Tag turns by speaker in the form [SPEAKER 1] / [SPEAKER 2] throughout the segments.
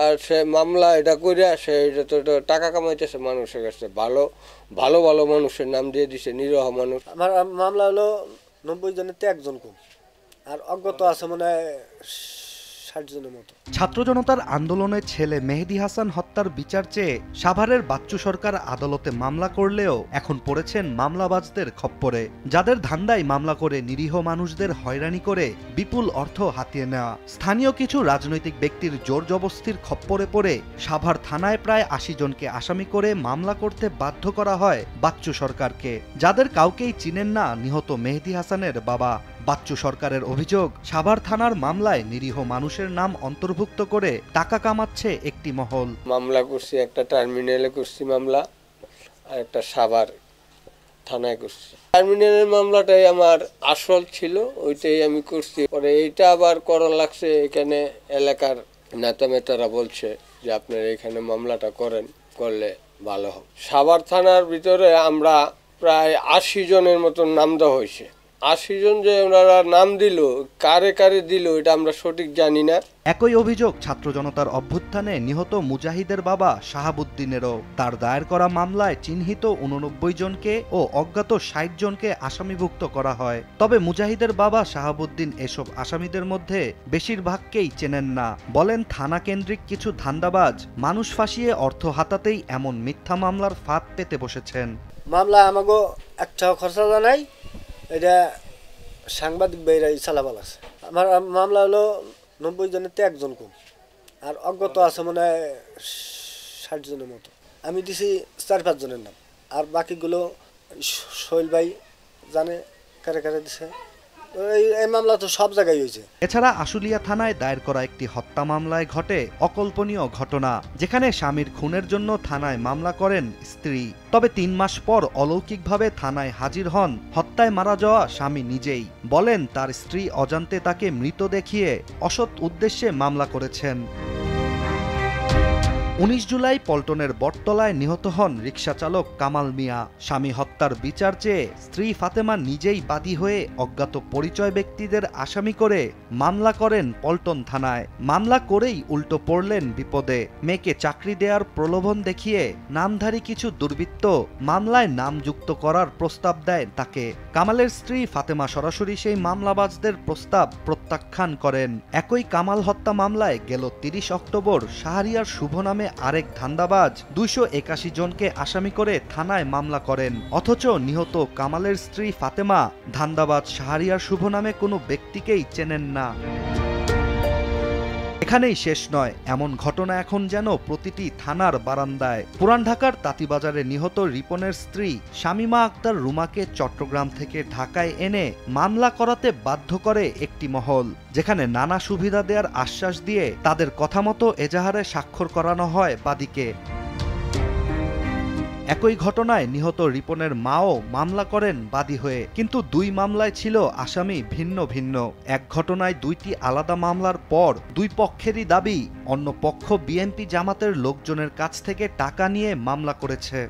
[SPEAKER 1] আর সে মামলা এটা কইরা সে এটা তো টাকা কামাইতেছে মানুষের কাছে, ভালো ভালো ভালো মানুষের নাম দিয়ে দিছে, নিরহ মানুষ।
[SPEAKER 2] আমার মামলা হলো 90 জনেতে একজন কম, আর অজ্ঞাত আছে মনে হয় 60 জনের মতো।
[SPEAKER 3] ছাত্র জনতার আন্দোলনে ছেলে মেহেদী হাসান হত্যার বিচার চেয়ে সাভারের বাচ্চু সরকার আদালতে মামলা করলেও এখন পড়েছেন মামলাবাজদের খপ্পরে, যাদের ধান্দায় মামলা করে নিরীহ মানুষদের হয়রানি করে বিপুল অর্থ হাতিয়ে নেওয়া। স্থানীয় কিছু রাজনৈতিক ব্যক্তির জোর জবস্তির খপ্পরে পড়ে সাভার থানায় প্রায় ৮০ জনকে আসামি করে মামলা করতে বাধ্য করা হয় বাচ্চু সরকারকে, যাদের কাউকেই চিনেন না নিহত মেহেদী হাসানের বাবা। বাচ্চু সরকারের অভিযোগ, সাভার থানার মামলায় নিরীহ মানুষের নাম অন্তর্ভুক্ত করে টাকা কামাচ্ছে একটি মহল।
[SPEAKER 1] মামলা করছি, একটা টার্মিনালে করছি মামলা, আর একটা সাভার থানায় করছি। টার্মিনালের মামলাটাই আমার আসল ছিল, ওইটাই আমি করছি। পরে এইটা আবার করা লাগছে, এখানে এলাকার নেতা মেতারা বলছে যে আপনারা এখানে মামলাটা করেন, করলে ভালো হবে। সাভার থানার ভিতরে আমরা প্রায় ৮০ জনের মতন নাম দেওয়া হয়েছে। ৮০ জন যে ওনারা নাম দিল, কারে কারে দিল এটা আমরা সঠিক জানি না।
[SPEAKER 3] একই অভিযোগ ছাত্র জনতার অভ্যুত্থানে নিহত মুজাহিদের বাবা শাহাবুদ্দিনেরও। তার দায়ের করা মামলায় চিহ্নিত ৮৯ জনকে ও অজ্ঞাত ৬০ জনকে আসামিভুক্ত করা হয়। তবে মুজাহিদের বাবা শাহাবুদ্দিন এসব আসামিদের মধ্যে বেশিরভাগকেই চেনেন না। বলেন, থানা কেন্দ্রিক কিছু ধান্দাবাজ মানুষ ফাঁসিয়ে অর্থ হাতাতেই এমন মিথ্যা মামলার ফাঁদ পেতে বসেছেন।
[SPEAKER 2] মামলা আমাকে একটা খরচা জানাই, এটা সাংবাদিক বাইরাই চালাবাল আছে। আমার মামলা হলো 90 জনেতে একজন কম, আর অজ্ঞাত আছে মনে হয় 60 জনের মতো। আমি দিছি ৪-৫ জনের নাম, আর বাকিগুলো শৈল ভাই জানে কারে কারে দিছে। এই মামলা তো সব জায়গায় হয়েছে।
[SPEAKER 3] এছাড়া আশুলিয়া থানায় দায়ের করা একটি হত্যা মামলায় ঘটে অকল্পনীয় ঘটনা, যেখানে স্বামীর খুনের জন্য থানায় মামলা করেন স্ত্রী। তবে ৩ মাস পর অলৌকিকভাবে থানায় হাজির হন হত্যায় মারা যাওয়া স্বামী নিজেই। বলেন, তার স্ত্রী অজান্তে তাকে মৃত দেখিয়ে অসৎ উদ্দেশ্যে মামলা করেছেন। ১৯ জুলাই পল্টনের বটতলায় নিহত হন রিকশাচালক কামাল মিয়া। স্বামী হত্যার বিচার চেয়ে স্ত্রী ফাতেমা নিজেই বাদী হয়ে অজ্ঞাত পরিচয় ব্যক্তিদের আসামি করে মামলা করেন পল্টন থানায়। মামলা করেই উল্টো পড়লেন বিপদে। মেয়েকে চাকরি দেওয়ার প্রলোভন দেখিয়ে নামধারী কিছু দুর্বৃত্ত মামলায় নাম যুক্ত করার প্রস্তাব দেয় তাকে। কামালের স্ত্রী ফাতেমা সরাসরি সেই মামলাবাজদের প্রস্তাব প্রত্যাখ্যান করেন। একই কামাল হত্যা মামলায় গেল ৩০ অক্টোবর শাহরিয়ার শুভ নামে আরেক ধান্দাবাজ ২৮১ জনকে আসামি করে থানায় মামলা করেন। অথচ নিহত কামালের স্ত্রী ফাতেমা ধান্দাবাজ শাহরিয়ার শুভ নামে কোনো ব্যক্তিকেই চেনেন না। এখানেই শেষ নয়, এমন ঘটনা এখন যেন প্রতিটি থানার বারান্দায়। পুরান ঢাকার তাঁতিবাজারে নিহত রিপনের স্ত্রী শামীমা আক্তার রুমাকে চট্টগ্রাম থেকে ঢাকায় এনে মামলা করাতে বাধ্য করে একটি মহল, যেখানে নানা সুবিধা দেওয়ার আশ্বাস দিয়ে তাদের কথা মতো এজাহারে স্বাক্ষর করানো হয় বাদীকে। একই ঘটনায় নিহত রিপনের মাও মামলা করেন বাদী হয়ে, কিন্তু ২ মামলায় ছিল আসামি ভিন্ন ভিন্ন। এক ঘটনায় ২টি আলাদা মামলার পর ২ পক্ষেরই দাবি অন্য পক্ষ বিএনপি জামাতের লোকজনের কাছ থেকে টাকা নিয়ে মামলা করেছে।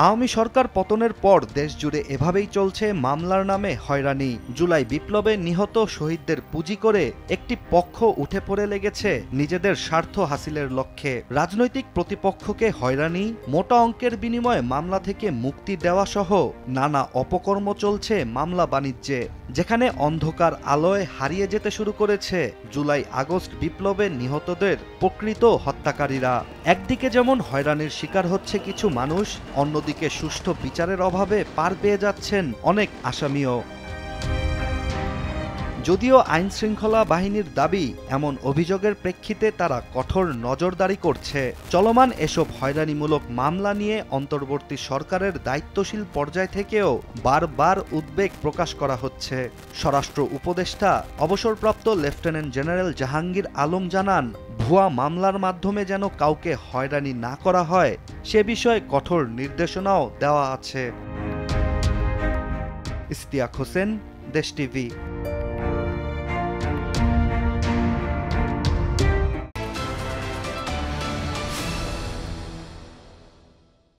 [SPEAKER 3] আওয়ামী সরকার পতনের পর দেশজুড়ে এভাবেই চলছে মামলার নামে হয়রানি। জুলাই বিপ্লবে নিহত শহীদদের পুঁজি করে একটি পক্ষ উঠে পড়ে লেগেছে নিজেদের স্বার্থ হাসিলের লক্ষ্যে। রাজনৈতিক প্রতিপক্ষকে হয়রানি, মোটা অঙ্কের বিনিময়ে মামলা থেকে মুক্তি দেওয়া সহ নানা অপকর্ম চলছে মামলা বাণিজ্যে, যেখানে অন্ধকার আলোয় হারিয়ে যেতে শুরু করেছে জুলাই আগস্ট বিপ্লবে নিহতদের প্রকৃত হত্যাকারীরা। একদিকে যেমন হয়রানির শিকার হচ্ছে কিছু মানুষ, অন্যদিকে সুষ্ঠু বিচারের অভাবে পার পেয়ে যাচ্ছেন অনেক আসামিও। যদিও আইন শৃঙ্খলা বাহিনীর দাবি, এমন অভিযোগের প্রেক্ষিতে তারা কঠোর নজরদারি করছে। চলমান এসব হয়রানিমূলক মামলা নিয়ে অন্তর্বর্তী সরকারের দায়িত্বশীল পর্যায় থেকেও বারবার উদ্বেগ প্রকাশ করা হচ্ছে। স্বরাষ্ট্র উপদেষ্টা অবসরপ্রাপ্ত লেফটেন্যান্ট জেনারেল জাহাঙ্গীর আলম জানান, ভুয়া মামলার মাধ্যমে যেন কাউকে হয়রানি না করা হয় সে বিষয়ে কঠোর নির্দেশনাও দেওয়া আছে। ইশতিয়াক হোসেন, দেশ টিভি।